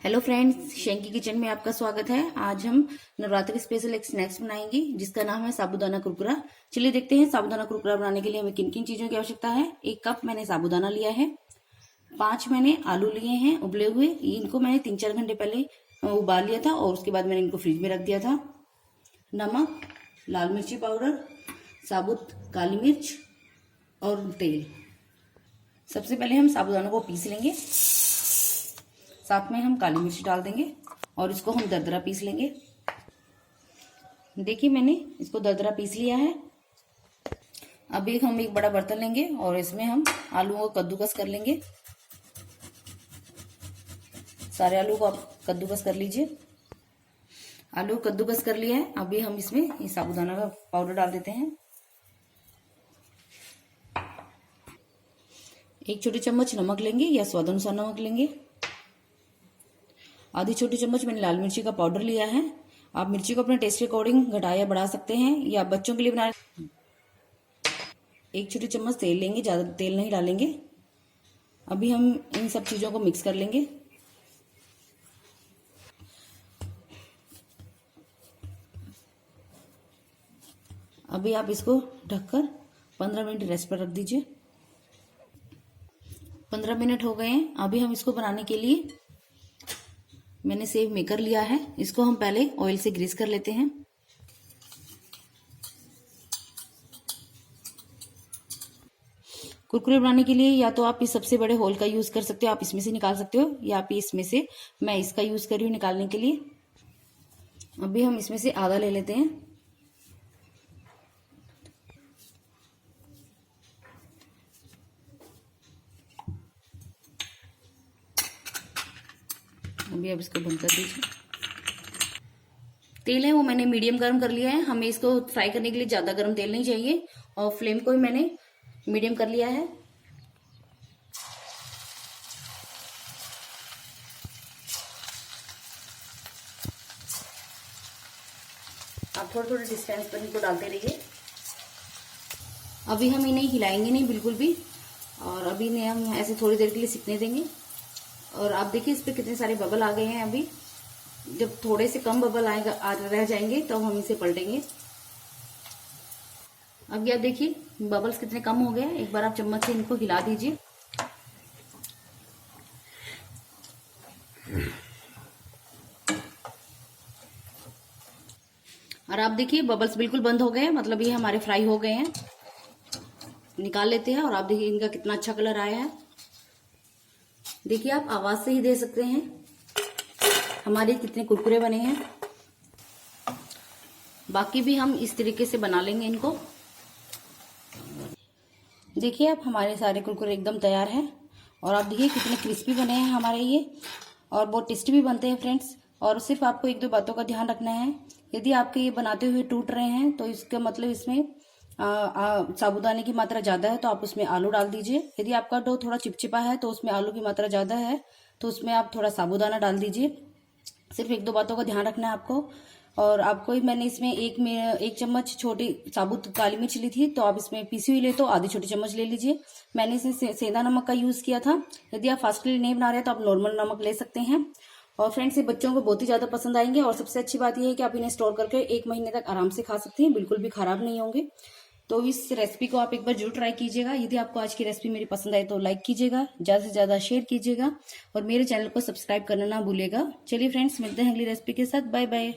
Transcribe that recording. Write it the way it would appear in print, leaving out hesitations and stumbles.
Hello friends, Shanky kitchen में आपका स्वागत है। आज हम नवरात्रि स्पेशल एक स्नैक्स बनाएंगे जिसका नाम है साबूदाना कुरकुरा। चलिए देखते हैं साबूदाना कुरकुरा बनाने के लिए हमें किन किन चीजों की आवश्यकता है। 1 कप मैंने साबूदाना लिया है, 5 मैंने आलू लिए हैं उबले हुए। इनको मैंने 3-4 घंटे पहले उबाल लिया था और उसके बाद मैंने इनको फ्रिज में रख दिया था। नमक, लाल मिर्ची पाउडर, साबुत काली मिर्च और तेल। सबसे पहले हम साबूदाना को पीस लेंगे, साथ में हम काली मिर्च डाल देंगे और इसको हम दरदरा पीस लेंगे। देखिए मैंने इसको दरदरा पीस लिया है। अब हम एक बड़ा बर्तन लेंगे और इसमें हम आलूओं को कद्दूकस कर लेंगे। सारे आलू को आप कद्दूकस कर लीजिए। आलू कद्दूकस कर लिया है। अभी हम इसमें ये साबूदाना का पाउडर डाल देते हैं। 1 छोटी चम्मच नमक लेंगे या स्वाद अनुसार नमक लेंगे। आधी छोटी चम्मच मैंने लाल मिर्ची का पाउडर लिया है। आप मिर्ची को अपने टेस्ट के अकॉर्डिंग घटा या बढ़ा सकते हैं, या बच्चों के लिए बना। 1 छोटी चम्मच तेल लेंगे, ज्यादा तेल नहीं डालेंगे। अभी हम इन सब चीजों को मिक्स कर लेंगे। अभी आप इसको ढककर 15 मिनट रेस्ट पर रख दीजिए। 15 मिनट हो गए हैं। अभी हम इसको बनाने के लिए मैंने सेव मेकर लिया है। इसको हम पहले ऑयल से ग्रीस कर लेते हैं। कुरकुरे बनाने के लिए या तो आप इस सबसे बड़े होल का यूज कर सकते हो, आप इसमें से निकाल सकते हो, या आप इसमें से, मैं इसका यूज कर रही हूँ निकालने के लिए। अभी हम इसमें से आधा ले लेते हैं। अभी आप इसको बंद कर दीजिए। तेल है वो मैंने मीडियम गर्म कर लिया है। हमें इसको फ्राई करने के लिए ज्यादा गर्म तेल नहीं चाहिए, और फ्लेम को भी मैंने मीडियम कर लिया है। आप थोड़े थोड़े डिस्टेंस पर इनको डालते रहिए। अभी हम इन्हें हिलाएंगे नहीं बिल्कुल भी, और अभी इन्हें हम ऐसे थोड़ी देर के लिए सिकने देंगे। और आप देखिए इस पे कितने सारे बबल आ गए हैं। अभी जब थोड़े से कम बबल रह जाएंगे तो हम इसे पलटेंगे। अब आप देखिए बबल्स कितने कम हो गए हैं। एक बार आप चम्मच से इनको हिला दीजिए। और आप देखिए बबल्स बिल्कुल बंद हो गए हैं, मतलब ये हमारे फ्राई हो गए हैं। निकाल लेते हैं। और आप देखिए इनका कितना अच्छा कलर आया है। देखिए आप आवाज से ही दे सकते हैं हमारे कितने कुरकुरे बने हैं। बाकी भी हम इस तरीके से बना लेंगे इनको। देखिए आप हमारे सारे कुरकुरे एकदम तैयार हैं। और आप देखिए कितने क्रिस्पी बने हैं हमारे ये, और बहुत टेस्टी भी बनते हैं फ्रेंड्स। और सिर्फ आपको 1-2 बातों का ध्यान रखना है। यदि आपके ये बनाते हुए टूट रहे हैं तो इसका मतलब इसमें साबूदाने की मात्रा ज्यादा है, तो आप उसमें आलू डाल दीजिए। यदि आपका डो थोड़ा चिपचिपा है तो उसमें आलू की मात्रा ज्यादा है, तो उसमें आप थोड़ा साबूदाना डाल दीजिए। सिर्फ 1-2 बातों का ध्यान रखना है आपको। और आपको मैंने इसमें 1 चम्मच छोटी साबुत काली मिर्च ली थी, तो आप इसमें पीसी हुई ले तो आधी छोटी चम्मच ले लीजिए। मैंने इसमें सेंधा नमक का यूज किया था। यदि आप फास्ट के लिए नहीं बना रहे तो आप नॉर्मल नमक ले सकते हैं। और फ्रेंड्स ये बच्चों को बहुत ही ज्यादा पसंद आएंगे। और सबसे अच्छी बात यह है कि आप इन्हें स्टोर करके 1 महीने तक आराम से खा सकते हैं, बिल्कुल भी खराब नहीं होंगे। तो इस रेसिपी को आप एक बार जरूर ट्राई कीजिएगा। यदि आपको आज की रेसिपी मेरी पसंद आई तो लाइक कीजिएगा, ज्यादा से ज्यादा शेयर कीजिएगा, और मेरे चैनल को सब्सक्राइब करना ना भूलिएगा। चलिए फ्रेंड्स, मिलते हैं अगली रेसिपी के साथ। Bye bye.